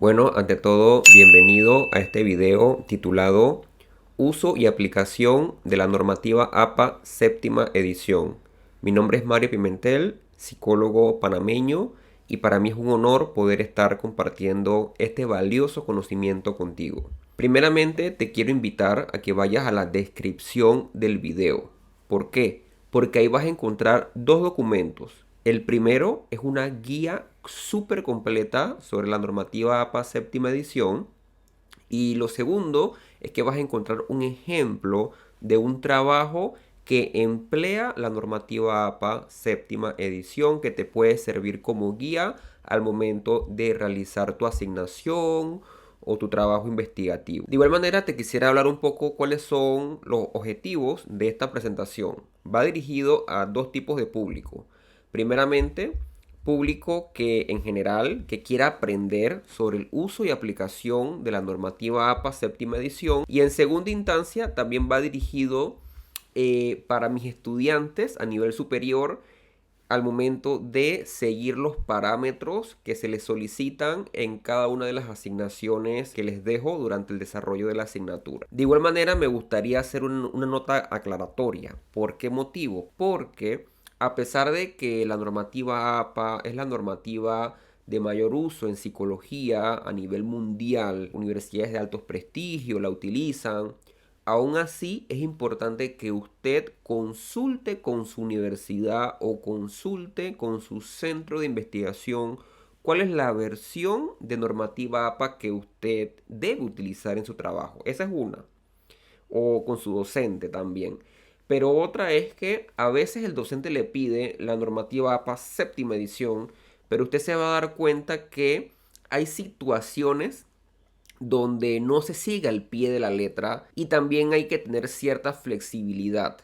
Bueno, ante todo, bienvenido a este video titulado Uso y aplicación de la normativa APA séptima edición. Mi nombre es Mario Pimentel, psicólogo panameño, y para mí es un honor poder estar compartiendo este valioso conocimiento contigo. Primeramente, te quiero invitar a que vayas a la descripción del video. ¿Por qué? Porque ahí vas a encontrar dos documentos. El primero es una guía súper completa sobre la normativa APA séptima edición. Y lo segundo es que vas a encontrar un ejemplo de un trabajo que emplea la normativa APA séptima edición que te puede servir como guía al momento de realizar tu asignación o tu trabajo investigativo. De igual manera, te quisiera hablar un poco cuáles son los objetivos de esta presentación. Va dirigido a dos tipos de público. Primeramente, público que en general que quiera aprender sobre el uso y aplicación de la normativa APA séptima edición, y en segunda instancia también va dirigido para mis estudiantes a nivel superior al momento de seguir los parámetros que se les solicitan en cada una de las asignaciones que les dejo durante el desarrollo de la asignatura. De igual manera, me gustaría hacer una nota aclaratoria. ¿Por qué motivo? Porque a pesar de que la normativa APA es la normativa de mayor uso en psicología a nivel mundial, universidades de alto prestigio la utilizan. Aún así, es importante que usted consulte con su universidad o consulte con su centro de investigación cuál es la versión de normativa APA que usted debe utilizar en su trabajo. Esa es una. O con su docente también. Pero otra es que a veces el docente le pide la normativa APA séptima edición, pero usted se va a dar cuenta que hay situaciones donde no se siga al pie de la letra, y también hay que tener cierta flexibilidad,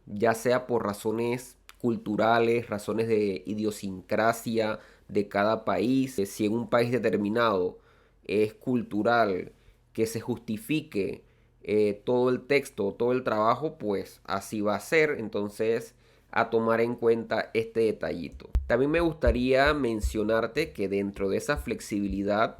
ya sea por razones culturales, razones de idiosincrasia de cada país. Si en un país determinado es cultural que se justifique todo el texto, todo el trabajo, pues así va a ser. Entonces, a tomar en cuenta este detallito. También me gustaría mencionarte que dentro de esa flexibilidad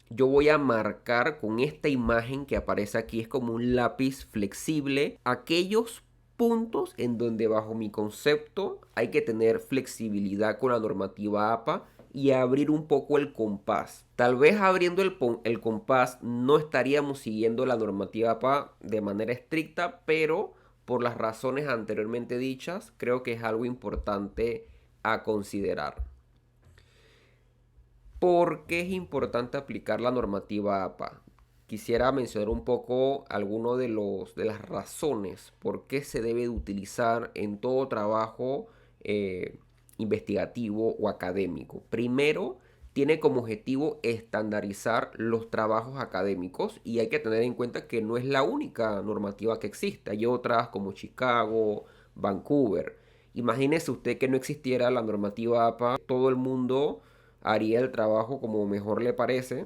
yo voy a marcar con esta imagen que aparece aquí, es como un lápiz flexible, aquellos puntos en donde bajo mi concepto hay que tener flexibilidad con la normativa APA y abrir un poco el compás. Tal vez abriendo el compás no estaríamos siguiendo la normativa APA de manera estricta, pero por las razones anteriormente dichas, creo que es algo importante a considerar. ¿Por qué es importante aplicar la normativa APA? Quisiera mencionar un poco algunas de las razones por qué se debe de utilizar en todo trabajo investigativo o académico. Primero, tiene como objetivo estandarizar los trabajos académicos, y hay que tener en cuenta que no es la única normativa que existe. Hay otras como Chicago, Vancouver. Imagínese usted que no existiera la normativa APA, todo el mundo haría el trabajo como mejor le parece,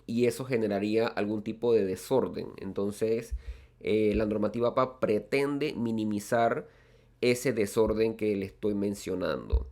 y eso generaría algún tipo de desorden. Entonces, la normativa APA pretende minimizar ese desorden que le estoy mencionando.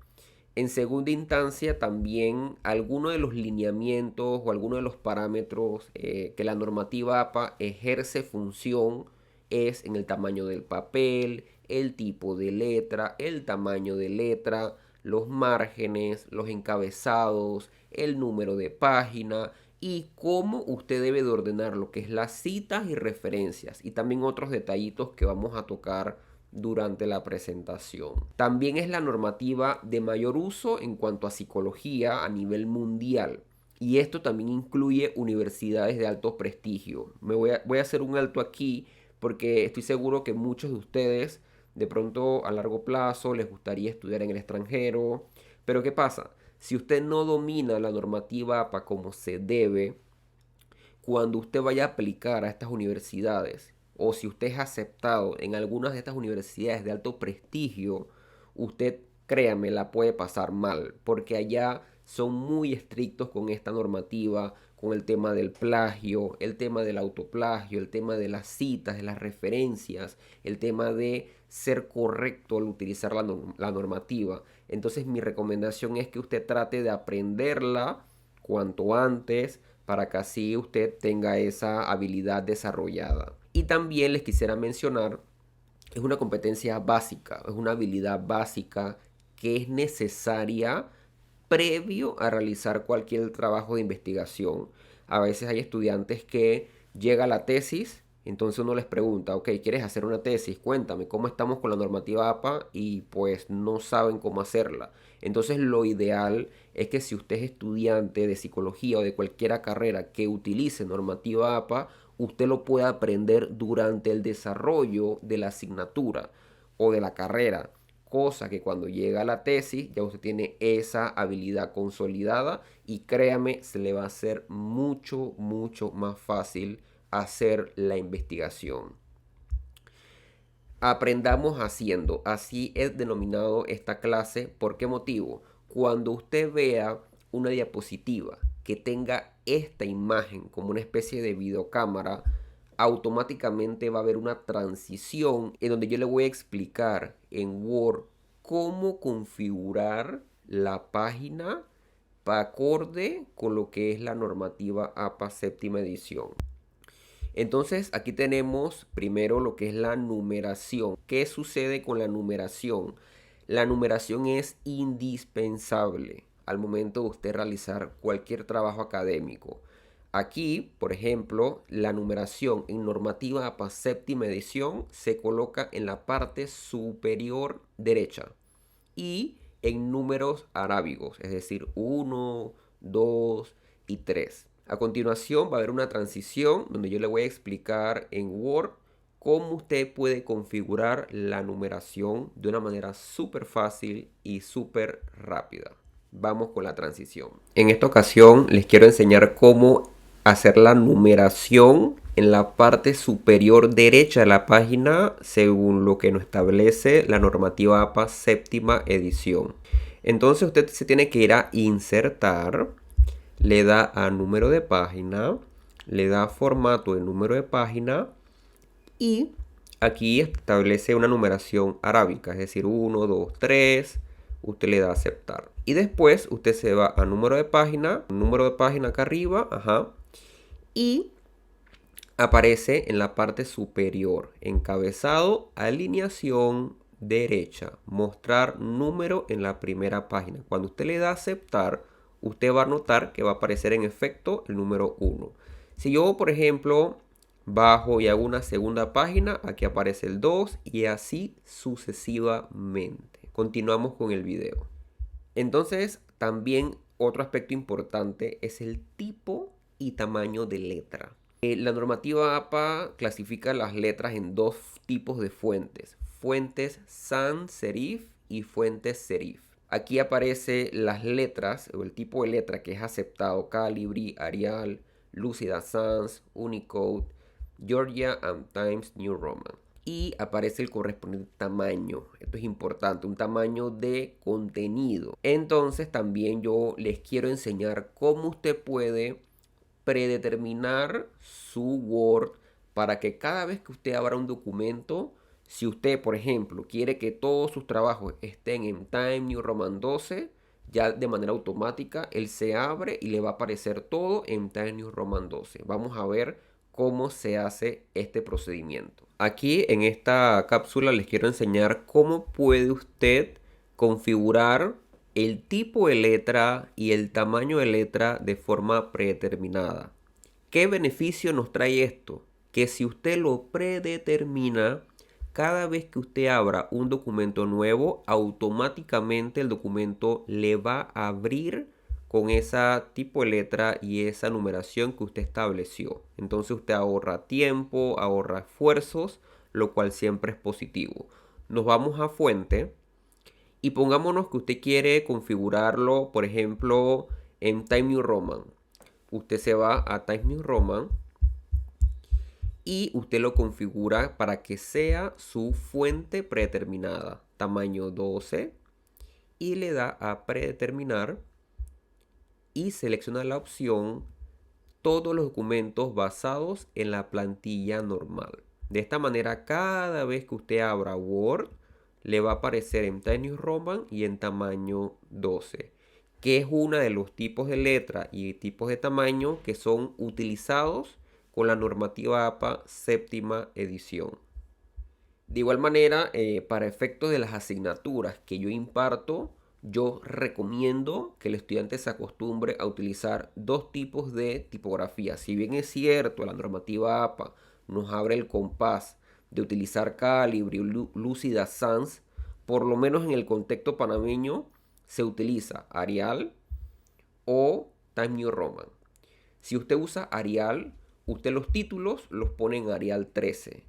En segunda instancia, también algunos de los lineamientos o algunos de los parámetros que la normativa APA ejerce función es en el tamaño del papel, el tipo de letra, el tamaño de letra, los márgenes, los encabezados, el número de página y cómo usted debe de ordenar lo que es las citas y referencias, y también otros detallitos que vamos a tocar durante la presentación. También es la normativa de mayor uso en cuanto a psicología a nivel mundial. Y esto también incluye universidades de alto prestigio. Voy a hacer un alto aquí porque estoy seguro que muchos de ustedes de pronto a largo plazo les gustaría estudiar en el extranjero. Pero ¿qué pasa? Si usted no domina la normativa APA como se debe, cuando usted vaya a aplicar a estas universidades, o si usted es aceptado en algunas de estas universidades de alto prestigio, usted, créame, la puede pasar mal, porque allá son muy estrictos con esta normativa, con el tema del plagio, el tema del autoplagio, el tema de las citas, de las referencias, el tema de ser correcto al utilizar la normativa. Entonces mi recomendación es que usted trate de aprenderla cuanto antes para que así usted tenga esa habilidad desarrollada. Y también les quisiera mencionar, es una competencia básica, es una habilidad básica que es necesaria previo a realizar cualquier trabajo de investigación. A veces hay estudiantes que llega la tesis, entonces uno les pregunta, ok, ¿quieres hacer una tesis? Cuéntame, ¿cómo estamos con la normativa APA? Y pues no saben cómo hacerla. Entonces lo ideal es que si usted es estudiante de psicología o de cualquier carrera que utilice normativa APA, usted lo pueda aprender durante el desarrollo de la asignatura o de la carrera. Cosa que cuando llega a la tesis ya usted tiene esa habilidad consolidada y créame, se le va a hacer mucho, mucho más fácil hacer la investigación. Aprendamos haciendo. Así es denominado esta clase. ¿Por qué motivo? Cuando usted vea una diapositiva que tenga esta imagen como una especie de videocámara, automáticamente va a haber una transición en donde yo le voy a explicar en Word cómo configurar la página para acorde con lo que es la normativa APA séptima edición. Entonces aquí tenemos primero lo que es la numeración. ¿Qué sucede con la numeración? La numeración es indispensable al momento de usted realizar cualquier trabajo académico. Aquí, por ejemplo, la numeración en normativa APA séptima edición se coloca en la parte superior derecha y en números arábigos, es decir, 1, 2 y 3. A continuación va a haber una transición donde yo le voy a explicar en Word cómo usted puede configurar la numeración de una manera súper fácil y súper rápida. Vamos con la transición. En esta ocasión les quiero enseñar cómo hacer la numeración en la parte superior derecha de la página según lo que nos establece la normativa APA séptima edición. Entonces usted se tiene que ir a insertar, le da a número de página, le da formato de número de página y aquí establece una numeración arábica, es decir, 1, 2, 3, usted le da a aceptar. Y después usted se va a número de página acá arriba, y aparece en la parte superior, encabezado, alineación derecha, mostrar número en la primera página. Cuando usted le da a aceptar, usted va a notar que va a aparecer en efecto el número 1. Si yo, por ejemplo, bajo y hago una segunda página, aquí aparece el 2 y así sucesivamente. Continuamos con el video. Entonces, también otro aspecto importante es el tipo y tamaño de letra. La normativa APA clasifica las letras en dos tipos de fuentes. Fuentes sans serif y fuentes serif. Aquí aparecen las letras o el tipo de letra que es aceptado: Calibri, Arial, Lucida Sans, Unicode, Georgia and Times New Roman. Y aparece el correspondiente tamaño. Esto es importante, un tamaño de contenido. Entonces también yo les quiero enseñar cómo usted puede predeterminar su Word para que cada vez que usted abra un documento, si usted, por ejemplo, quiere que todos sus trabajos estén en Times New Roman 12, ya de manera automática él se abre y le va a aparecer todo en Times New Roman 12. Vamos a ver cómo se hace este procedimiento. Aquí en esta cápsula les quiero enseñar cómo puede usted configurar el tipo de letra y el tamaño de letra de forma predeterminada. ¿Qué beneficio nos trae esto? Que si usted lo predetermina, cada vez que usted abra un documento nuevo, automáticamente el documento le va a abrir con ese tipo de letra y esa numeración que usted estableció. Entonces usted ahorra tiempo, ahorra esfuerzos, lo cual siempre es positivo. Nos vamos a fuente y pongámonos que usted quiere configurarlo, por ejemplo, en Times New Roman. Usted se va a Times New Roman y usted lo configura para que sea su fuente predeterminada, tamaño 12, y le da a predeterminar y selecciona la opción todos los documentos basados en la plantilla normal. De esta manera, cada vez que usted abra Word, le va a aparecer en Times New Roman y en tamaño 12. que es uno de los tipos de letra y tipos de tamaño que son utilizados con la normativa APA séptima edición. De igual manera, para efectos de las asignaturas que yo imparto, yo recomiendo que el estudiante se acostumbre a utilizar dos tipos de tipografía. Si bien es cierto, la normativa APA nos abre el compás de utilizar Calibri, Lucida Sans, por lo menos en el contexto panameño se utiliza Arial o Times New Roman. Si usted usa Arial, usted los títulos los pone en Arial 13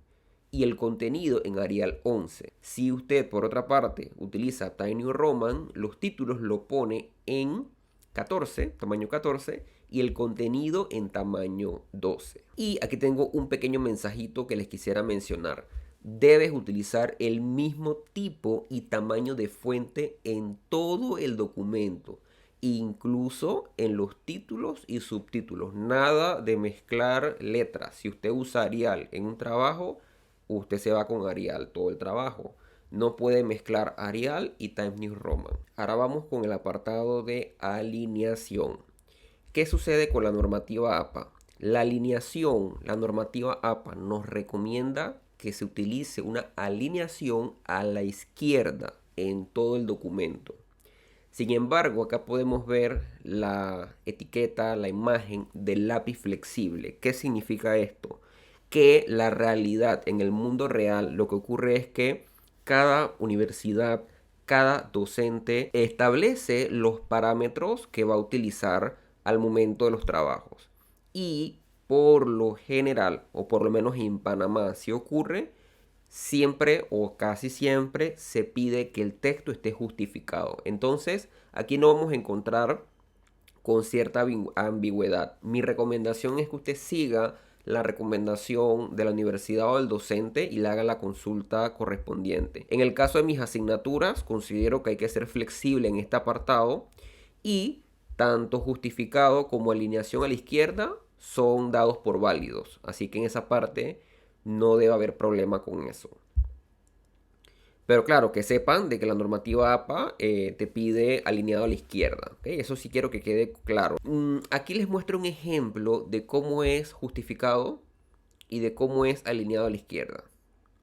y el contenido en Arial 11. Si usted, por otra parte, utiliza Times New Roman, los títulos lo pone en 14, tamaño 14, y el contenido en tamaño 12. Y aquí tengo un pequeño mensajito que les quisiera mencionar. Debes utilizar el mismo tipo y tamaño de fuente en todo el documento, incluso en los títulos y subtítulos. Nada de mezclar letras. Si usted usa Arial en un trabajo, usted se va con Arial todo el trabajo. No puede mezclar Arial y Times New Roman. Ahora vamos con el apartado de alineación. ¿Qué sucede con la normativa APA? La alineación, la normativa APA nos recomienda que se utilice una alineación a la izquierda en todo el documento. Sin embargo, acá podemos ver la etiqueta, la imagen del lápiz flexible. ¿Qué significa esto? Que la realidad en el mundo real, lo que ocurre es que cada universidad, cada docente establece los parámetros que va a utilizar al momento de los trabajos. Y por lo general, o por lo menos en Panamá, si ocurre, siempre o casi siempre se pide que el texto esté justificado. Entonces, aquí no vamos a encontrar con cierta ambigüedad. Mi recomendación es que usted siga la recomendación de la universidad o del docente y le haga la consulta correspondiente. En el caso de mis asignaturas, considero que hay que ser flexible en este apartado y tanto justificado como alineación a la izquierda son dados por válidos. Así que en esa parte no debe haber problema con eso. Pero claro, que sepan de que la normativa APA te pide alineado a la izquierda. ¿Okay? Eso sí quiero que quede claro. Aquí les muestro un ejemplo de cómo es justificado y de cómo es alineado a la izquierda.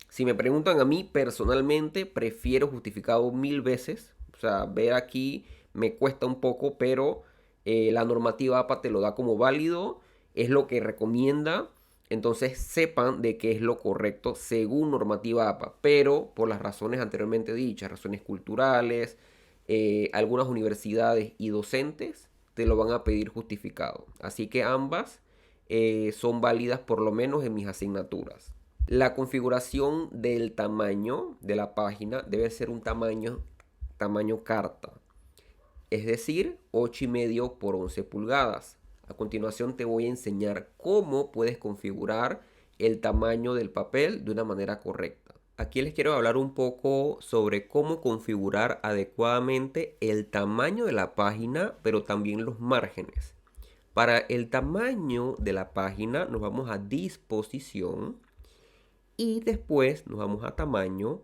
Si me preguntan a mí, personalmente prefiero justificado 1000 veces. O sea, ver aquí me cuesta un poco, pero la normativa APA te lo da como válido. Es lo que recomienda. Entonces sepan de qué es lo correcto según normativa APA. Pero por las razones anteriormente dichas, razones culturales, algunas universidades y docentes te lo van a pedir justificado. Así que ambas son válidas por lo menos en mis asignaturas. La configuración del tamaño de la página debe ser un tamaño carta, es decir, 8,5 por 11 pulgadas. A continuación te voy a enseñar cómo puedes configurar el tamaño del papel de una manera correcta. Aquí les quiero hablar un poco sobre cómo configurar adecuadamente el tamaño de la página, pero también los márgenes. Para el tamaño de la página nos vamos a disposición y después nos vamos a tamaño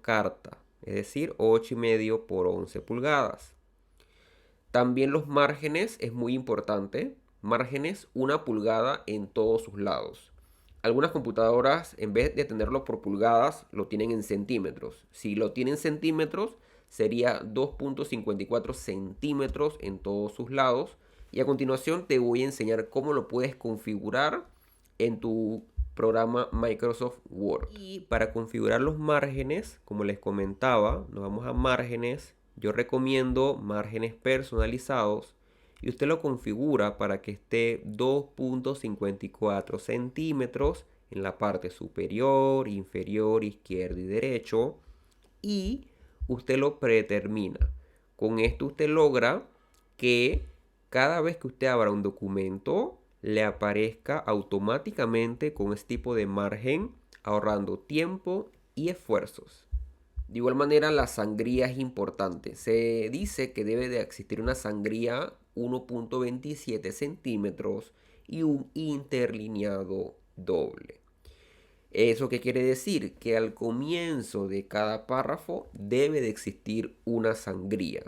carta, es decir, 8,5 por 11 pulgadas. También los márgenes es muy importante. Márgenes 1 pulgada en todos sus lados. Algunas computadoras, en vez de tenerlo por pulgadas, lo tienen en centímetros. Si lo tienen en centímetros, sería 2,54 centímetros en todos sus lados. Y a continuación te voy a enseñar cómo lo puedes configurar en tu programa Microsoft Word. Y para configurar los márgenes, como les comentaba, nos vamos a márgenes. Yo recomiendo márgenes personalizados y usted lo configura para que esté 2,54 centímetros en la parte superior, inferior, izquierdo y derecho. Y usted lo predetermina. Con esto usted logra que cada vez que usted abra un documento le aparezca automáticamente con este tipo de margen, ahorrando tiempo y esfuerzos. De igual manera, la sangría es importante. Se dice que debe de existir una sangría 1,27 centímetros y un interlineado doble. ¿Eso qué quiere decir? Que al comienzo de cada párrafo debe de existir una sangría.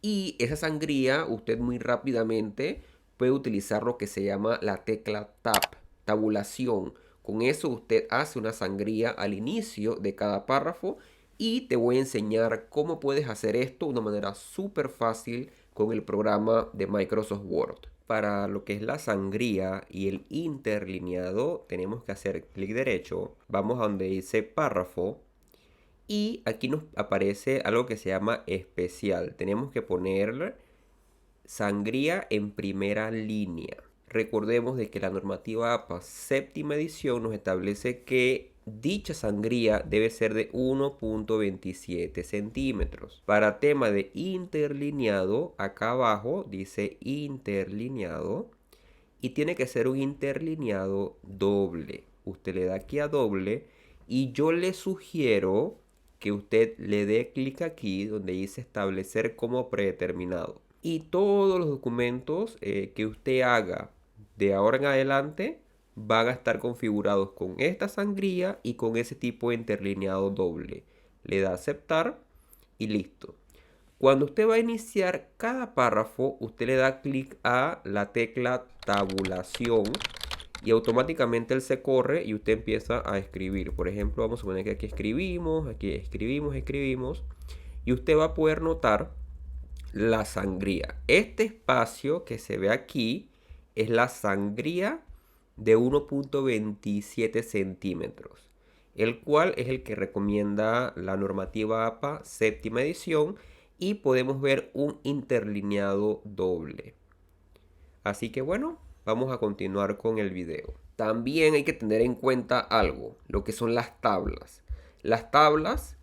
Y esa sangría usted muy rápidamente puede utilizar lo que se llama la tecla Tab, tabulación. Con eso usted hace una sangría al inicio de cada párrafo y te voy a enseñar cómo puedes hacer esto de una manera súper fácil con el programa de Microsoft Word. Para lo que es la sangría y el interlineado tenemos que hacer clic derecho, vamos a donde dice párrafo y aquí nos aparece algo que se llama especial. Tenemos que poner sangría en primera línea. Recordemos de que la normativa APA séptima edición nos establece que dicha sangría debe ser de 1.27 centímetros. Para tema de interlineado, acá abajo dice interlineado y tiene que ser un interlineado doble. Usted le da aquí a doble y yo le sugiero que usted le dé clic aquí donde dice establecer como predeterminado. Y todos los documentos que usted haga de ahora en adelante van a estar configurados con esta sangría y con ese tipo de interlineado doble. Le da aceptar y listo. Cuando usted va a iniciar cada párrafo, usted le da clic a la tecla tabulación y automáticamente él se corre y usted empieza a escribir. Por ejemplo, vamos a poner que aquí escribimos y usted va a poder notar la sangría. Este espacio que se ve aquí es la sangría de 1.27 centímetros, el cual es el que recomienda la normativa APA séptima edición y podemos ver un interlineado doble. Así que bueno, vamos a continuar con el video. También hay que tener en cuenta algo, lo que son las tablas. Las tablas,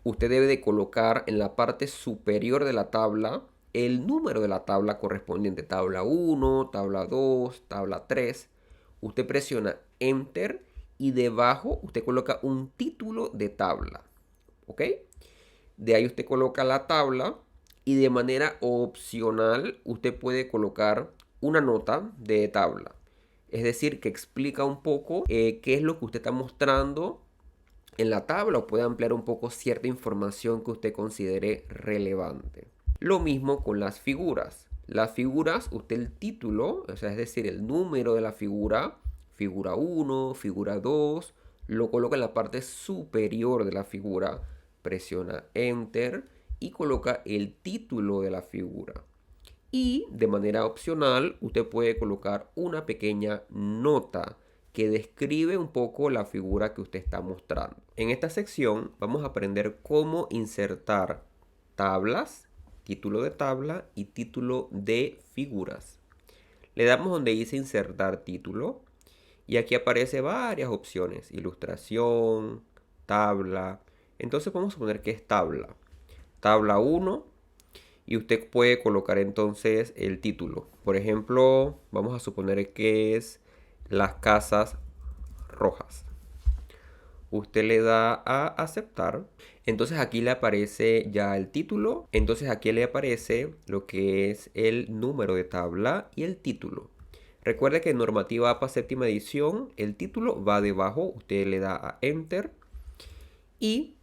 usted debe de colocar en la parte superior de la tabla el número de la tabla correspondiente. Tabla 1, tabla 2, tabla 3. Usted presiona Enter y debajo usted coloca un título de tabla. ¿Ok? De ahí usted coloca la tabla y de manera opcional usted puede colocar una nota de tabla. Es decir, que explica un poco qué es lo que usted está mostrando en la tabla o puede ampliar un poco cierta información que usted considere relevante. Lo mismo con las figuras. Las figuras, usted el título, o sea, es decir, el número de la figura, figura 1, figura 2, lo coloca en la parte superior de la figura, presiona Enter y coloca el título de la figura. Y de manera opcional, usted puede colocar una pequeña nota que describe un poco la figura que usted está mostrando. En esta sección vamos a aprender cómo insertar tablas, título de tabla y título de figuras. Le damos donde dice insertar título y aquí aparece varias opciones, ilustración, tabla. Entonces vamos a suponer que es tabla. Tabla 1 y usted puede colocar entonces el título. Por ejemplo, vamos a suponer que es las casas rojas. Usted le da a aceptar. Entonces aquí le aparece ya el título. Entonces aquí le aparece lo que es el número de tabla y el título. Recuerde que en normativa APA séptima edición el título va debajo. Usted le da a Enter. Y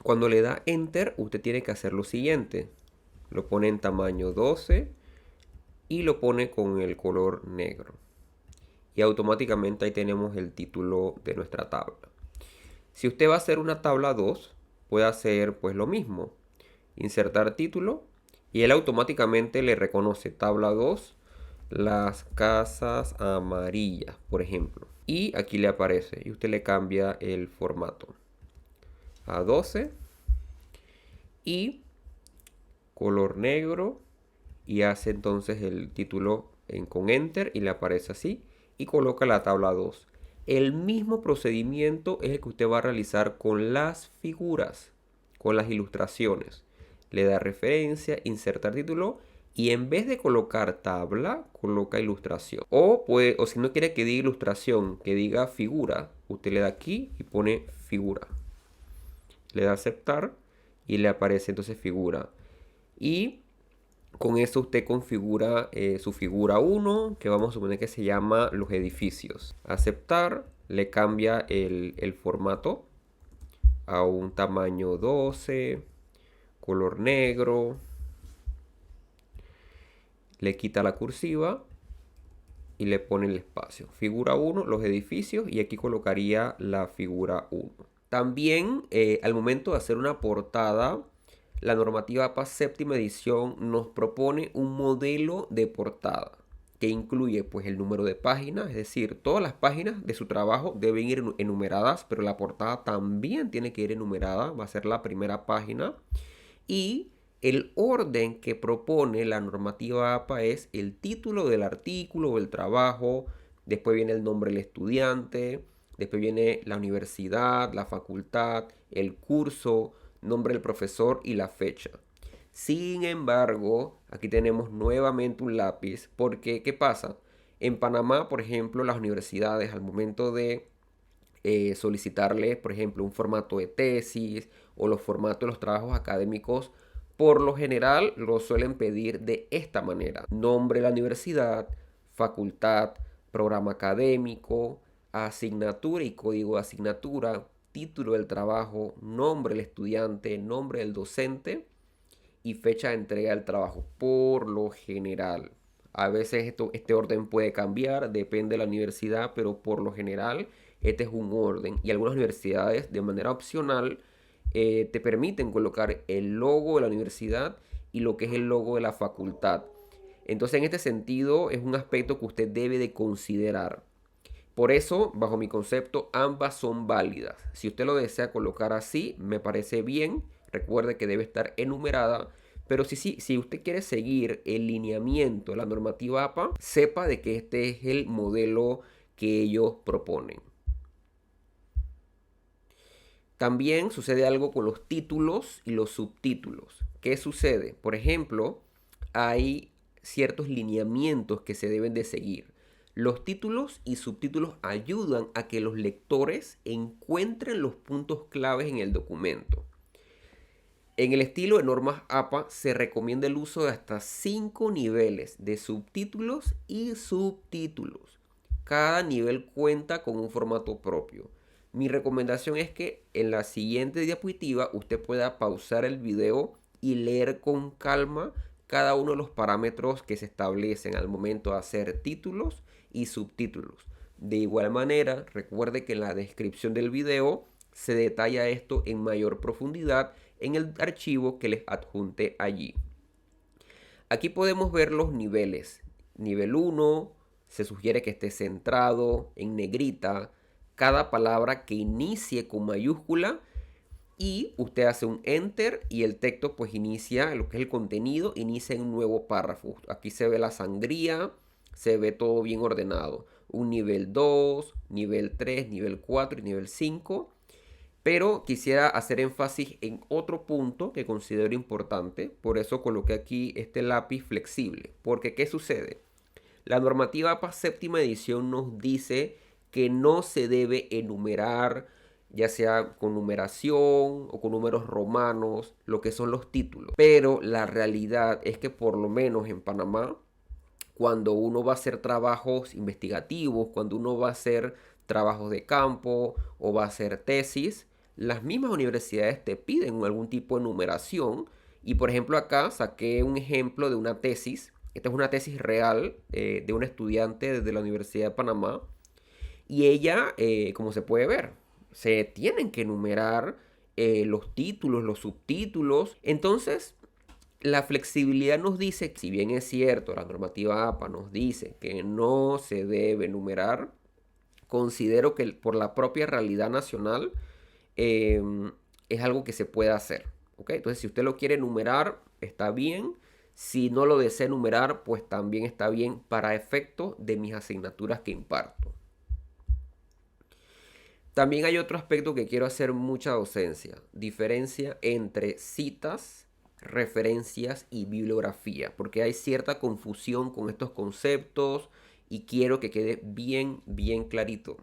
cuando le da Enter usted tiene que hacer lo siguiente. Lo pone en tamaño 12 y lo pone con el color negro. Y automáticamente ahí tenemos el título de nuestra tabla. Si usted va a hacer una tabla 2, puede hacer pues lo mismo. Insertar título y él automáticamente le reconoce tabla 2, las casas amarillas, por ejemplo. Y aquí le aparece y usted le cambia el formato a 12 y color negro y hace entonces el título con Enter y le aparece así y coloca la tabla 2. El mismo procedimiento es el que usted va a realizar con las figuras, con las ilustraciones. Le da referencia, insertar título y en vez de colocar tabla, coloca ilustración. O si no quiere que diga ilustración, que diga figura, usted le da aquí y pone figura. Le da aceptar y le aparece entonces figura. Y con eso usted configura su figura 1, que vamos a suponer que se llama los edificios. Aceptar, le cambia el formato a un tamaño 12, color negro. le quita la cursiva y le pone el espacio. Figura 1, los edificios, y aquí colocaría la figura 1. También al momento de hacer una portada, la normativa APA séptima edición nos propone un modelo de portada que incluye pues el número de páginas, es decir, todas las páginas de su trabajo deben ir enumeradas, pero la portada también tiene que ir enumerada, va a ser la primera página. Y el orden que propone la normativa APA es el título del artículo o el trabajo, después viene el nombre del estudiante, después viene la universidad, la facultad, el curso, nombre del profesor y la fecha. Sin embargo, aquí tenemos nuevamente un lápiz porque, ¿qué pasa? En Panamá, por ejemplo, las universidades al momento de solicitarle, por ejemplo, un formato de tesis o los formatos de los trabajos académicos, por lo general lo suelen pedir de esta manera: nombre de la universidad, facultad, programa académico, asignatura y código de asignatura, título del trabajo, nombre del estudiante, nombre del docente y fecha de entrega del trabajo, por lo general. A veces este orden puede cambiar, depende de la universidad, pero por lo general este es un orden. Y algunas universidades de manera opcional te permiten colocar el logo de la universidad y lo que es el logo de la facultad. Entonces en este sentido es un aspecto que usted debe de considerar. Por eso, bajo mi concepto, ambas son válidas. Si usted lo desea colocar así, me parece bien. Recuerde que debe estar enumerada. Pero si usted quiere seguir el lineamiento de la normativa APA, sepa de que este es el modelo que ellos proponen. También sucede algo con los títulos y los subtítulos. ¿Qué sucede? Por ejemplo, hay ciertos lineamientos que se deben de seguir. Los títulos y subtítulos ayudan a que los lectores encuentren los puntos claves en el documento. En el estilo de normas APA se recomienda el uso de hasta 5 niveles de subtítulos y subtítulos. Cada nivel cuenta con un formato propio. Mi recomendación es que en la siguiente diapositiva usted pueda pausar el video y leer con calma cada uno de los parámetros que se establecen al momento de hacer títulos y subtítulos. De igual manera, recuerde que en la descripción del video se detalla esto en mayor profundidad en el archivo que les adjunté allí. Aquí podemos ver los niveles. Nivel 1 se sugiere que esté centrado en negrita cada palabra que inicie con mayúscula, y usted hace un enter y el texto pues inicia, lo que es el contenido, inicia en un nuevo párrafo. Aquí se ve la sangría, se ve todo bien ordenado. Un nivel 2, nivel 3, nivel 4 y nivel 5. Pero quisiera hacer énfasis en otro punto que considero importante. Por eso coloqué aquí este lápiz flexible. Porque ¿qué sucede? La normativa APA séptima edición nos dice que no se debe enumerar, ya sea con numeración o con números romanos, lo que son los títulos. Pero la realidad es que por lo menos en Panamá, cuando uno va a hacer trabajos investigativos, cuando uno va a hacer trabajos de campo o va a hacer tesis, las mismas universidades te piden algún tipo de numeración. Y por ejemplo acá saqué un ejemplo de una tesis. Esta es una tesis real de una estudiante de la Universidad de Panamá. Y ella, como se puede ver, se tienen que enumerar los títulos, los subtítulos. Entonces, la flexibilidad nos dice, si bien es cierto, la normativa APA nos dice que no se debe enumerar, considero que por la propia realidad nacional es algo que se puede hacer. ¿Ok? Entonces, si usted lo quiere enumerar, está bien. Si no lo desea enumerar, pues también está bien para efectos de mis asignaturas que imparto. También hay otro aspecto que quiero hacer mucha docencia: diferencia entre citas, referencias y bibliografía, porque hay cierta confusión con estos conceptos y quiero que quede bien clarito.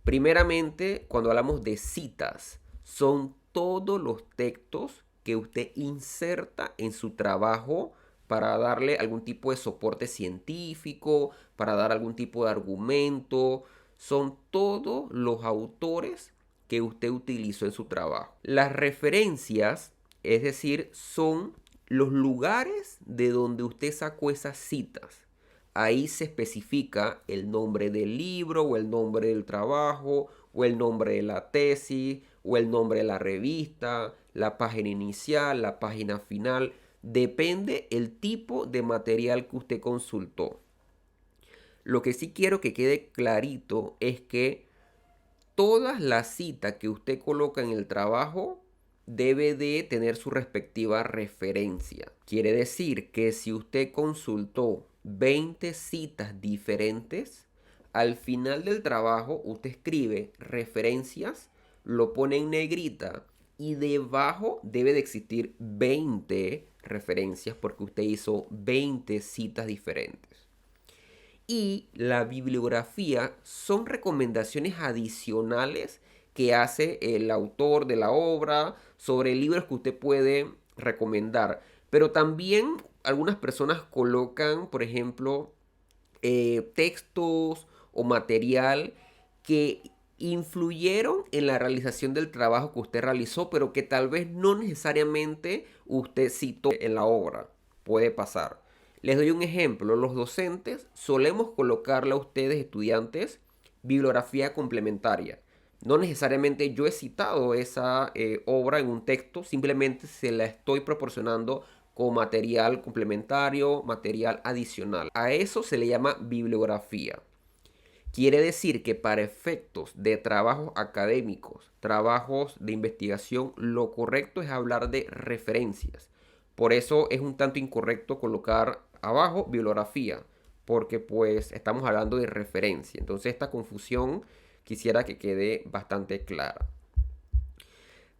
Primeramente, cuando hablamos de citas, son todos los textos que usted inserta en su trabajo para darle algún tipo de soporte científico, para dar algún tipo de argumento. Son todos los autores que usted utilizó en su trabajo. Las referencias, es decir, son los lugares de donde usted sacó esas citas. Ahí se especifica el nombre del libro o el nombre del trabajo o el nombre de la tesis o el nombre de la revista, la página inicial, la página final. Depende el tipo de material que usted consultó. Lo que sí quiero que quede clarito es que todas las citas que usted coloca en el trabajo debe de tener su respectiva referencia. Quiere decir que si usted consultó 20 citas diferentes, al final del trabajo usted escribe referencias, lo pone en negrita y debajo debe de existir 20 referencias porque usted hizo 20 citas diferentes. Y la bibliografía son recomendaciones adicionales que hace el autor de la obra sobre libros que usted puede recomendar. Pero también algunas personas colocan, por ejemplo, textos o material que influyeron en la realización del trabajo que usted realizó, pero que tal vez no necesariamente usted citó en la obra. Puede pasar. Les doy un ejemplo. Los docentes solemos colocarle a ustedes, estudiantes, bibliografía complementaria. No necesariamente yo he citado esa obra en un texto, simplemente se la estoy proporcionando como material complementario, material adicional. A eso se le llama bibliografía. Quiere decir que para efectos de trabajos académicos, trabajos de investigación, lo correcto es hablar de referencias. Por eso es un tanto incorrecto colocar abajo bibliografía, porque pues estamos hablando de referencia. Entonces esta confusión quisiera que quede bastante clara.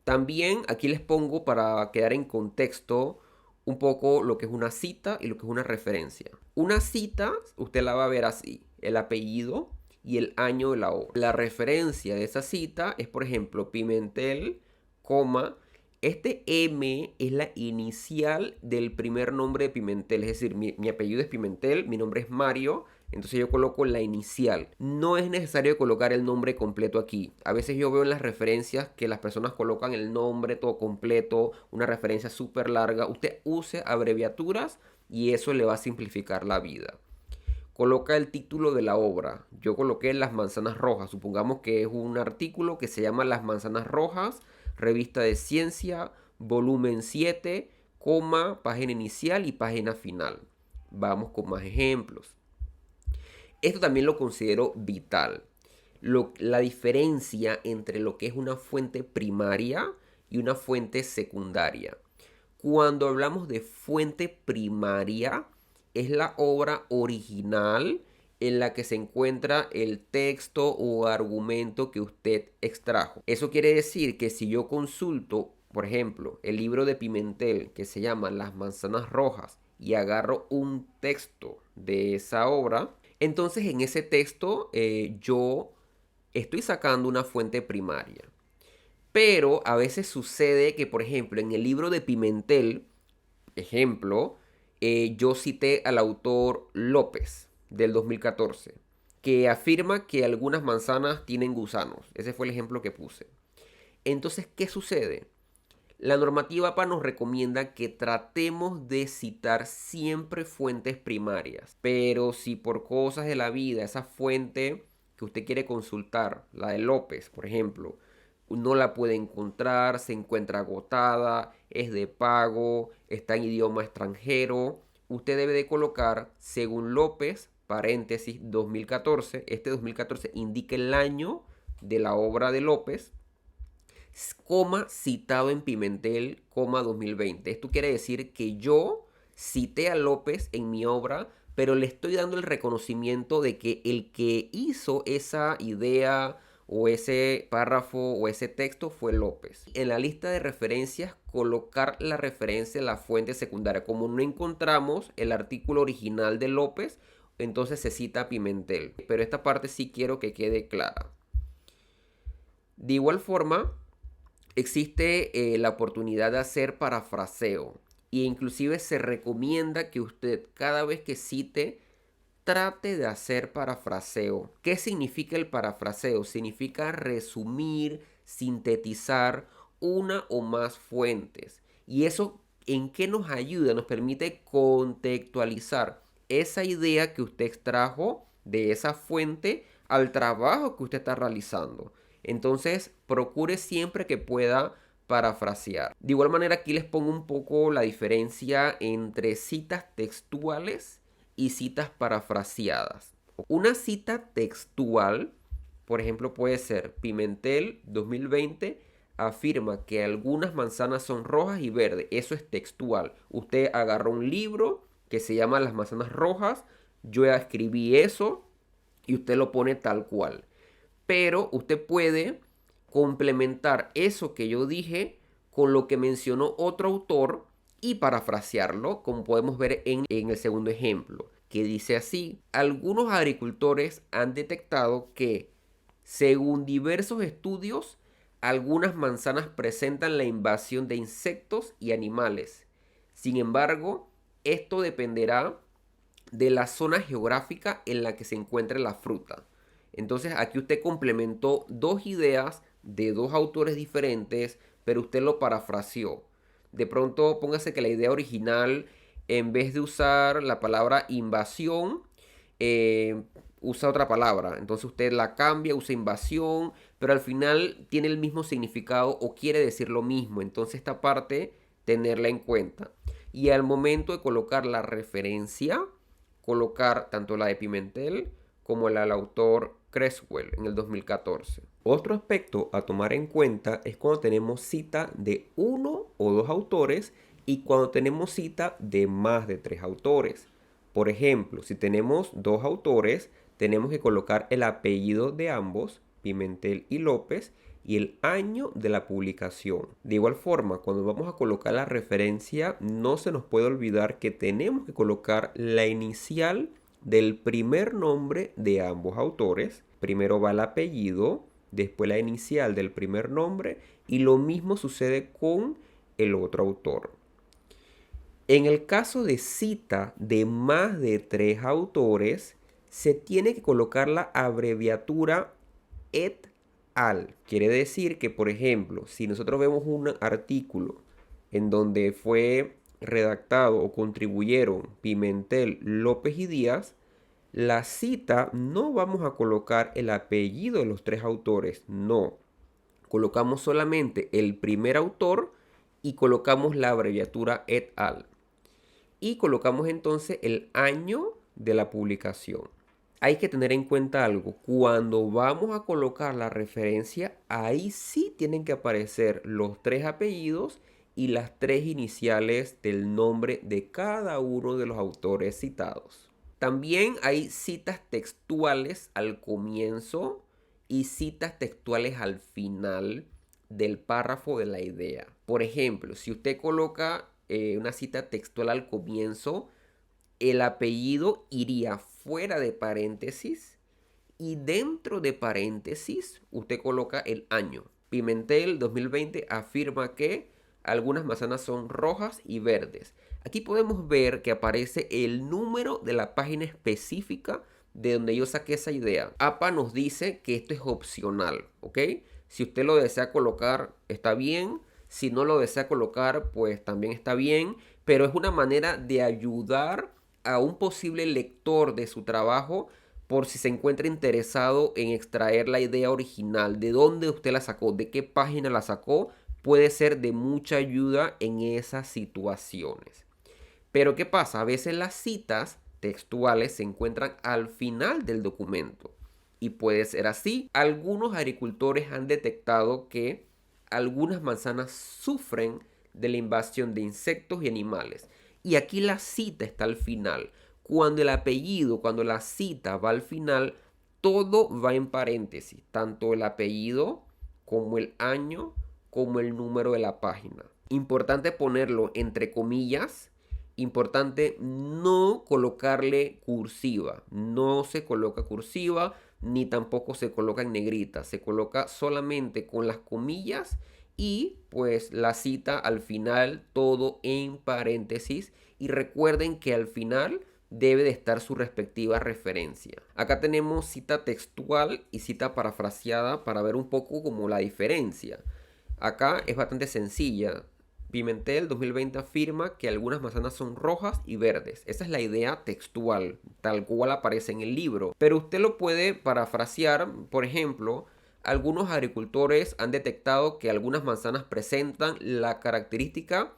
También aquí les pongo para quedar en contexto un poco lo que es una cita y lo que es una referencia. Una cita usted la va a ver así, el apellido y el año de la obra. La referencia de esa cita es, por ejemplo, Pimentel, coma, este M es la inicial del primer nombre de Pimentel, es decir, mi apellido es Pimentel, mi nombre es Mario, entonces yo coloco la inicial. No es necesario colocar el nombre completo aquí. A veces yo veo en las referencias que las personas colocan el nombre todo completo, una referencia súper larga. Usted use abreviaturas y eso le va a simplificar la vida. Coloca el título de la obra. Yo coloqué Las Manzanas Rojas. Supongamos que es un artículo que se llama Las Manzanas Rojas, revista de ciencia, volumen 7, coma, página inicial y página final. Vamos con más ejemplos. Esto también lo considero vital. La diferencia entre lo que es una fuente primaria y una fuente secundaria. Cuando hablamos de fuente primaria, es la obra original en la que se encuentra el texto o argumento que usted extrajo. Eso quiere decir que si yo consulto, por ejemplo, el libro de Pimentel que se llama Las Manzanas Rojas y agarro un texto de esa obra, entonces en ese texto yo estoy sacando una fuente primaria. Pero a veces sucede que, por ejemplo, en el libro de Pimentel, ejemplo, yo cité al autor López del 2014, que afirma que algunas manzanas tienen gusanos. Ese fue el ejemplo que puse. Entonces, ¿qué sucede? La normativa APA nos recomienda que tratemos de citar siempre fuentes primarias. Pero si por cosas de la vida esa fuente que usted quiere consultar, la de López, por ejemplo, no la puede encontrar, se encuentra agotada, es de pago, está en idioma extranjero, usted debe de colocar, según López, paréntesis 2014, este 2014 indica el año de la obra de López, coma citado en Pimentel, coma 2020. Esto quiere decir que yo cité a López en mi obra, pero le estoy dando el reconocimiento de que el que hizo esa idea o ese párrafo o ese texto fue López. En la lista de referencias colocar la referencia en la fuente secundaria. Como no encontramos el artículo original de López, entonces se cita a Pimentel. Pero esta parte sí quiero que quede clara. De igual forma, existe la oportunidad de hacer parafraseo e inclusive se recomienda que usted cada vez que cite trate de hacer parafraseo. ¿Qué significa el parafraseo? Significa resumir, sintetizar una o más fuentes. Y eso ¿En qué nos ayuda? Nos permite contextualizar esa idea que usted extrajo de esa fuente al trabajo que usted está realizando. Entonces, procure siempre que pueda parafrasear. De igual manera, aquí les pongo un poco la diferencia entre citas textuales y citas parafraseadas. Una cita textual, por ejemplo, puede ser Pimentel 2020 afirma que algunas manzanas son rojas y verdes. Eso es textual. Usted agarró un libro que se llama Las manzanas rojas. Yo escribí eso y usted lo pone tal cual. Pero usted puede complementar eso que yo dije con lo que mencionó otro autor y parafrasearlo, como podemos ver en el segundo ejemplo, que dice así: algunos agricultores han detectado que, según diversos estudios, algunas manzanas presentan la invasión de insectos y animales. Sin embargo, esto dependerá de la zona geográfica en la que se encuentre la fruta. Entonces aquí usted complementó dos ideas de dos autores diferentes, pero usted lo parafraseó. De pronto póngase que la idea original, en vez de usar la palabra invasión, usa otra palabra. Entonces usted la cambia, usa invasión, pero al final tiene el mismo significado o quiere decir lo mismo. Entonces esta parte, tenerla en cuenta. Y al momento de colocar la referencia, colocar tanto la de Pimentel como la del autor Creswell en el 2014. Otro aspecto a tomar en cuenta es cuando tenemos cita de uno o dos autores y cuando tenemos cita de más de tres autores. Por ejemplo, si tenemos dos autores, tenemos que colocar el apellido de ambos, Pimentel y López, y el año de la publicación. De igual forma, cuando vamos a colocar la referencia, no se nos puede olvidar que tenemos que colocar la inicial del primer nombre de ambos autores. Primero va el apellido, después la inicial del primer nombre, y lo mismo sucede con el otro autor. En el caso de cita de más de tres autores, se tiene que colocar la abreviatura et al. Quiere decir que, por ejemplo, si nosotros vemos un artículo en donde fue redactado o contribuyeron Pimentel, López y Díaz, la cita no vamos a colocar el apellido de los tres autores, no. Colocamos solamente el primer autor y colocamos la abreviatura et al. Y colocamos entonces el año de la publicación. Hay que tener en cuenta algo: cuando vamos a colocar la referencia, ahí sí tienen que aparecer los tres apellidos y las tres iniciales del nombre de cada uno de los autores citados. También hay citas textuales al comienzo y citas textuales al final del párrafo de la idea. Por ejemplo, si usted coloca una cita textual al comienzo, el apellido iría fuera de paréntesis y dentro de paréntesis usted coloca el año. Pimentel 2020 afirma que algunas manzanas son rojas y verdes. Aquí podemos ver que aparece el número de la página específica de donde yo saqué esa idea. APA nos dice que esto es opcional, ¿ok? Si usted lo desea colocar, está bien. Si no lo desea colocar, pues también está bien. Pero es una manera de ayudar a un posible lector de su trabajo por si se encuentra interesado en extraer la idea original, de dónde usted la sacó, de qué página la sacó. Puede ser de mucha ayuda en esas situaciones. Pero ¿qué pasa? A veces las citas textuales se encuentran al final del documento. Y puede ser así. Algunos agricultores han detectado que algunas manzanas sufren de la invasión de insectos y animales. Y aquí la cita está al final. Cuando el apellido, cuando la cita va al final, todo va en paréntesis. Tanto el apellido como el año como el número de la página. Importante ponerlo entre comillas. Importante no colocarle cursiva. No se coloca cursiva ni tampoco se coloca en negrita. Se coloca solamente con las comillas y pues la cita al final, todo en paréntesis. Y recuerden que al final debe de estar su respectiva referencia. Acá tenemos cita textual y cita parafraseada para ver un poco como la diferencia. Acá es bastante sencilla. Pimentel 2020 afirma que algunas manzanas son rojas y verdes. Esa es la idea textual, tal cual aparece en el libro. Pero usted lo puede parafrasear. Por ejemplo, algunos agricultores han detectado que algunas manzanas presentan la característica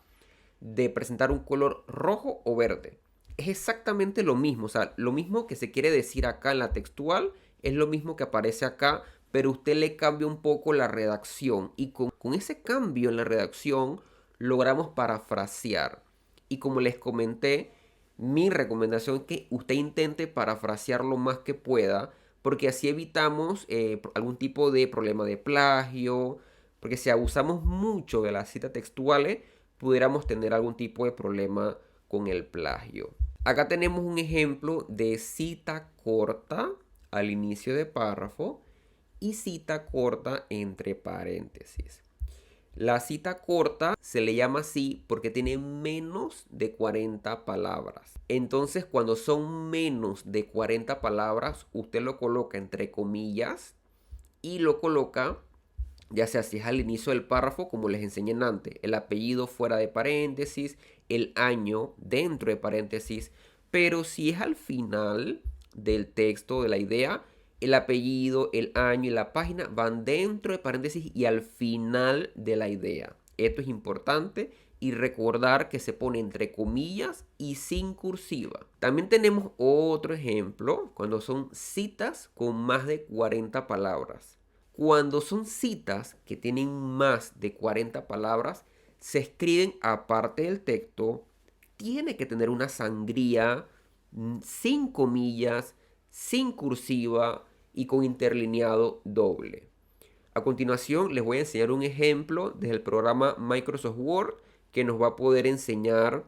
de presentar un color rojo o verde. Es exactamente lo mismo, o sea, lo mismo que se quiere decir acá en la textual es lo mismo que aparece acá, pero usted le cambia un poco la redacción y con ese cambio en la redacción logramos parafrasear. Y como les comenté, mi recomendación es que usted intente parafrasear lo más que pueda, porque así evitamos algún tipo de problema de plagio, porque si abusamos mucho de las citas textuales, pudiéramos tener algún tipo de problema con el plagio. Acá tenemos un ejemplo de cita corta al inicio de párrafo y cita corta entre paréntesis. La cita corta se le llama así porque tiene menos de 40 palabras. Entonces, cuando son menos de 40 palabras, usted lo coloca entre comillas y lo coloca, ya sea si es al inicio del párrafo, como les enseñé antes, el apellido fuera de paréntesis, el año dentro de paréntesis, pero si es al final del texto, de la idea, el apellido, el año y la página van dentro de paréntesis y al final de la idea. Esto es importante y recordar que se pone entre comillas y sin cursiva. También tenemos otro ejemplo cuando son citas con más de 40 palabras. Cuando son citas que tienen más de 40 palabras, se escriben aparte del texto, tiene que tener una sangría sin comillas, sin cursiva y con interlineado doble. A continuación les voy a enseñar un ejemplo desde el programa Microsoft Word que nos va a poder enseñar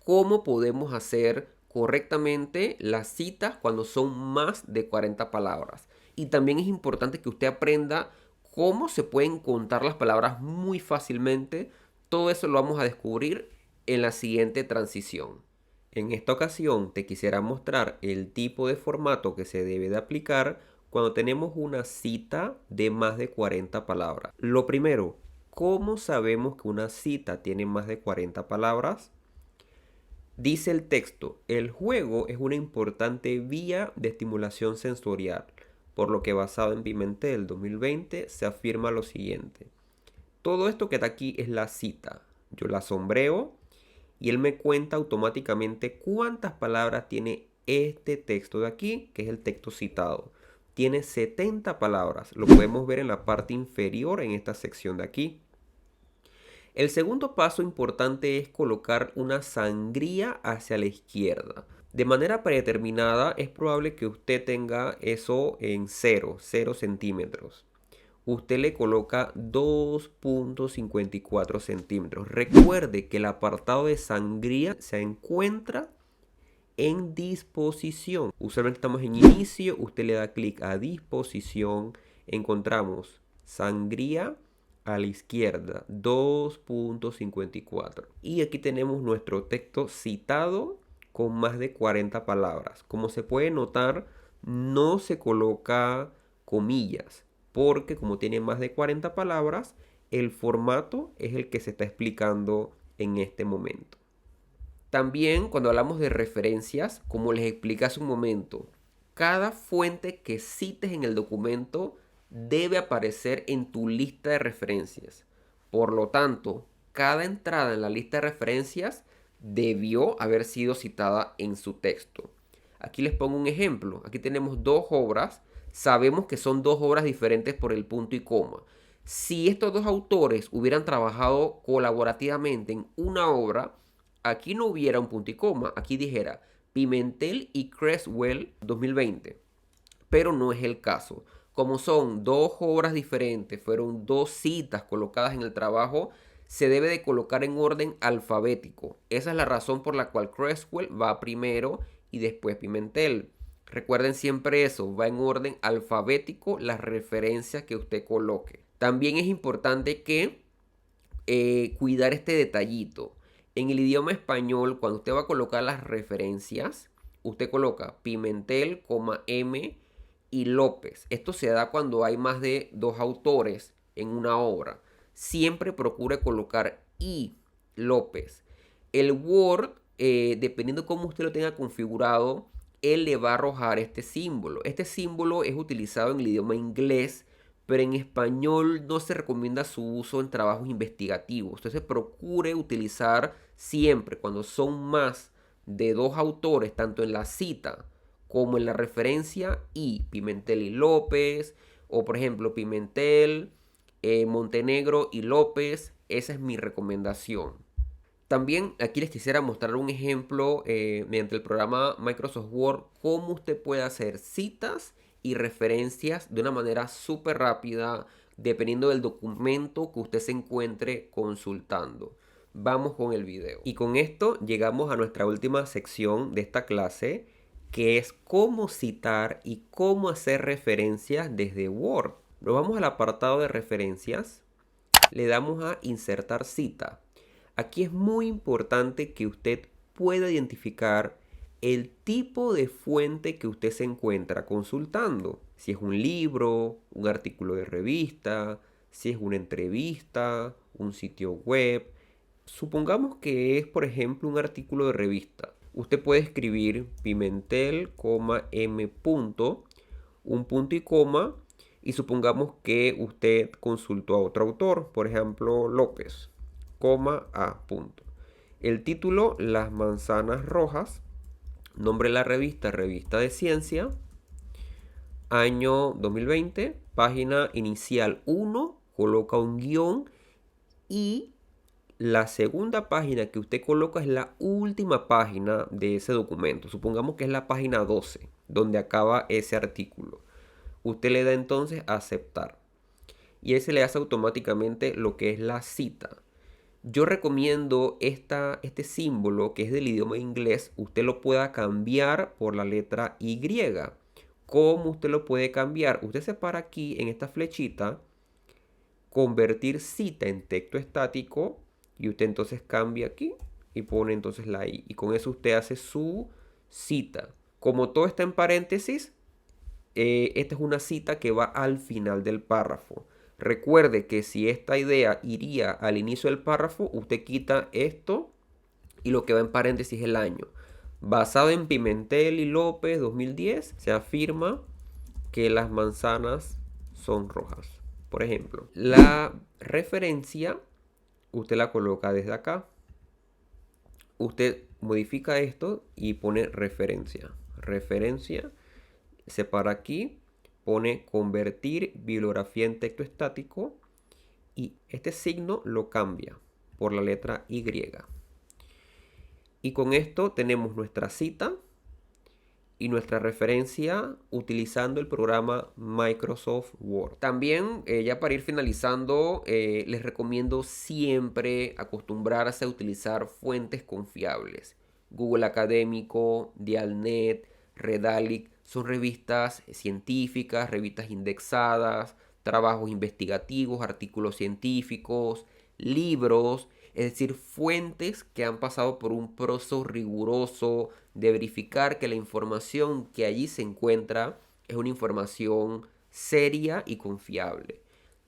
cómo podemos hacer correctamente las citas cuando son más de 40 palabras. Y también es importante que usted aprenda cómo se pueden contar las palabras muy fácilmente. Todo eso lo vamos a descubrir en la siguiente transición. En esta ocasión te quisiera mostrar el tipo de formato que se debe de aplicar cuando tenemos una cita de más de 40 palabras. Lo primero, ¿cómo sabemos que una cita tiene más de 40 palabras? Dice el texto, el juego es una importante vía de estimulación sensorial, por lo que basado en Pimentel 2020 se afirma lo siguiente. Todo esto que está aquí es la cita. Yo la sombreo y él me cuenta automáticamente cuántas palabras tiene este texto de aquí, que es el texto citado. Tiene 70 palabras. Lo podemos ver en la parte inferior en esta sección de aquí. El segundo paso importante es colocar una sangría hacia la izquierda. De manera predeterminada es probable que usted tenga eso en 0 centímetros. Usted le coloca 2.54 centímetros. Recuerde que el apartado de sangría se encuentra en disposición. Usualmente estamos en inicio, usted le da clic a disposición, encontramos sangría a la izquierda 2.54 y aquí tenemos nuestro texto citado con más de 40 palabras. Como se puede notar, no se coloca comillas porque como tiene más de 40 palabras, el formato es el que se está explicando en este momento. También cuando hablamos de referencias, como les expliqué hace un momento, cada fuente que cites en el documento debe aparecer en tu lista de referencias. Por lo tanto, cada entrada en la lista de referencias debió haber sido citada en su texto. Aquí les pongo un ejemplo. Aquí tenemos dos obras. Sabemos que son dos obras diferentes por el punto y coma. Si estos dos autores hubieran trabajado colaborativamente en una obra, aquí no hubiera un punto y coma. Aquí dijera Pimentel y Creswell 2020. Pero no es el caso. Como son dos obras diferentes, fueron dos citas colocadas en el trabajo, se debe de colocar en orden alfabético. Esa es la razón por la cual Creswell va primero y después Pimentel. Recuerden siempre eso, va en orden alfabético las referencias que usted coloque. También es importante que cuidar este detallito. En el idioma español, cuando usted va a colocar las referencias, usted coloca Pimentel, M y López. Esto se da cuando hay más de dos autores en una obra. Siempre procure colocar I López. El Word, dependiendo cómo usted lo tenga configurado, él le va a arrojar este símbolo. Este símbolo es utilizado en el idioma inglés, pero en español no se recomienda su uso en trabajos investigativos. Entonces procure utilizar siempre, cuando son más de dos autores, tanto en la cita como en la referencia, y Pimentel y López, o por ejemplo Pimentel, Montenegro y López. Esa es mi recomendación. También aquí les quisiera mostrar un ejemplo mediante el programa Microsoft Word, cómo usted puede hacer citas y referencias de una manera súper rápida, dependiendo del documento que usted se encuentre consultando. Vamos con el video. Y con esto llegamos a nuestra última sección de esta clase, que es cómo citar y cómo hacer referencias desde Word. Nos vamos al apartado de referencias, le damos a insertar cita. Aquí es muy importante que usted pueda identificar el tipo de fuente que usted se encuentra consultando. Si es un libro, un artículo de revista, si es una entrevista, un sitio web. Supongamos que es, por ejemplo, un artículo de revista. Usted puede escribir Pimentel, M punto, un punto y coma, y supongamos que usted consultó a otro autor, por ejemplo, López, A punto. El título, Las manzanas rojas. Nombre de la revista, Revista de Ciencia. Año 2020, página inicial 1, coloca un guión y la segunda página que usted coloca es la última página de ese documento. Supongamos que es la página 12, donde acaba ese artículo. Usted le da entonces a aceptar. Y él se le hace automáticamente lo que es la cita. Yo recomiendo este símbolo que es del idioma inglés, usted lo pueda cambiar por la letra Y. ¿Cómo usted lo puede cambiar? Usted se para aquí en esta flechita, convertir cita en texto estático, y usted entonces cambia aquí y pone entonces la I. Y con eso usted hace su cita. Como todo está en paréntesis, esta es una cita que va al final del párrafo. Recuerde que si esta idea iría al inicio del párrafo, usted quita esto y lo que va en paréntesis es el año. Basado en Pimentel y López 2010, se afirma que las manzanas son rojas. Por ejemplo, la referencia usted la coloca desde acá. Usted modifica esto y pone referencia. Referencia. Se para aquí, pone convertir bibliografía en texto estático y este signo lo cambia por la letra Y. Y con esto tenemos nuestra cita y nuestra referencia utilizando el programa Microsoft Word. También, ya para ir finalizando, les recomiendo siempre acostumbrarse a utilizar fuentes confiables. Google Académico, Dialnet, Redalyc, son revistas científicas, revistas indexadas, trabajos investigativos, artículos científicos, libros, es decir, fuentes que han pasado por un proceso riguroso de verificar que la información que allí se encuentra es una información seria y confiable.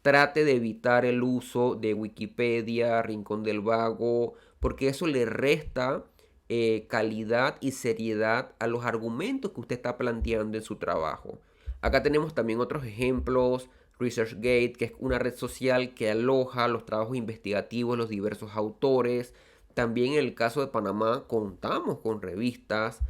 Trate de evitar el uso de Wikipedia, Rincón del Vago, porque eso le resta calidad y seriedad a los argumentos que usted está planteando en su trabajo. Acá tenemos también otros ejemplos. ResearchGate, que es una red social que aloja los trabajos investigativos de los diversos autores. También en el caso de Panamá contamos con revistas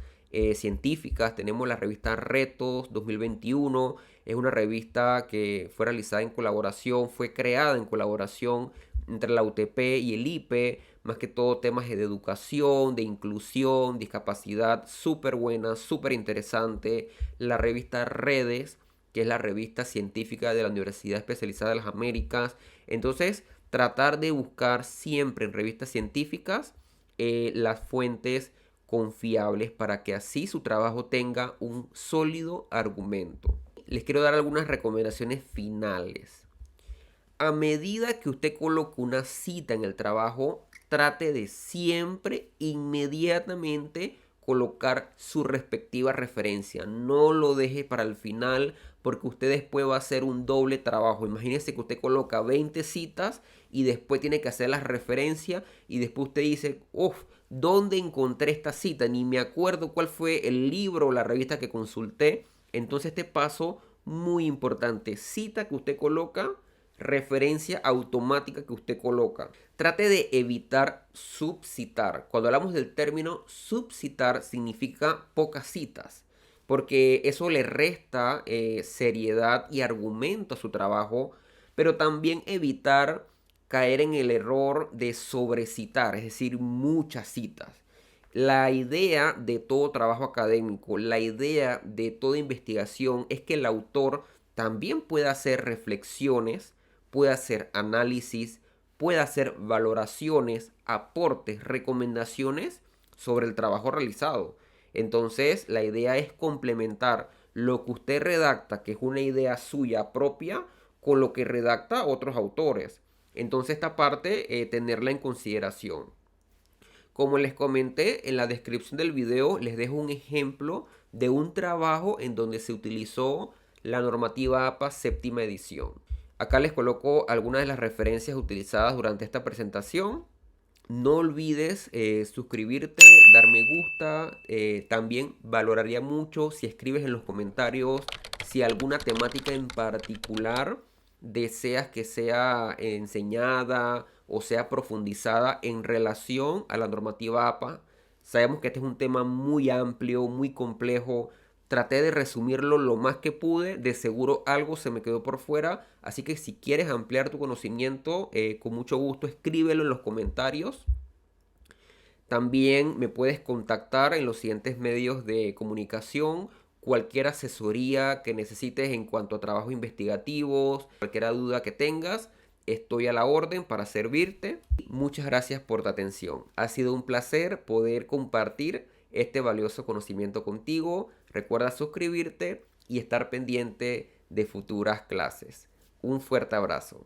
científicas. Tenemos la revista Retos 2021. Es una revista que fue realizada en colaboración, fue creada en colaboración entre la UTP y el IPE, más que todo temas de educación, de inclusión, discapacidad, súper buena, súper interesante. La revista Redes, que es la revista científica de la Universidad Especializada de las Américas. Entonces, tratar de buscar siempre en revistas científicas las fuentes confiables para que así su trabajo tenga un sólido argumento. Les quiero dar algunas recomendaciones finales. A medida que usted coloque una cita en el trabajo, trate de siempre, inmediatamente, colocar su respectiva referencia. No lo deje para el final porque usted después va a hacer un doble trabajo. Imagínese que usted coloca 20 citas y después tiene que hacer las referencias y después usted dice, uff, ¿dónde encontré esta cita? Ni me acuerdo cuál fue el libro o la revista que consulté. Entonces este paso muy importante, cita que usted coloca, referencia automática que usted coloca. Trate de evitar subcitar. Cuando hablamos del término subcitar significa pocas citas, porque eso le resta seriedad y argumento a su trabajo, pero también evitar caer en el error de sobrecitar, es decir, muchas citas. La idea de todo trabajo académico, la idea de toda investigación es que el autor también pueda hacer reflexiones, pueda hacer análisis, pueda hacer valoraciones, aportes, recomendaciones sobre el trabajo realizado. Entonces, la idea es complementar lo que usted redacta, que es una idea suya propia, con lo que redacta otros autores. Entonces, esta parte, tenerla en consideración. Como les comenté en la descripción del video, les dejo un ejemplo de un trabajo en donde se utilizó la normativa APA séptima edición. Acá les coloco algunas de las referencias utilizadas durante esta presentación. No olvides suscribirte, dar me gusta. También valoraría mucho si escribes en los comentarios si alguna temática en particular deseas que sea enseñada o sea profundizada en relación a la normativa APA. Sabemos que este es un tema muy amplio, muy complejo. Traté de resumirlo lo más que pude. De seguro algo se me quedó por fuera. Así que si quieres ampliar tu conocimiento, con mucho gusto escríbelo en los comentarios. También me puedes contactar en los siguientes medios de comunicación. Cualquier asesoría que necesites en cuanto a trabajos investigativos, cualquier duda que tengas, estoy a la orden para servirte. Muchas gracias por tu atención. Ha sido un placer poder compartir este valioso conocimiento contigo. Recuerda suscribirte y estar pendiente de futuras clases. Un fuerte abrazo.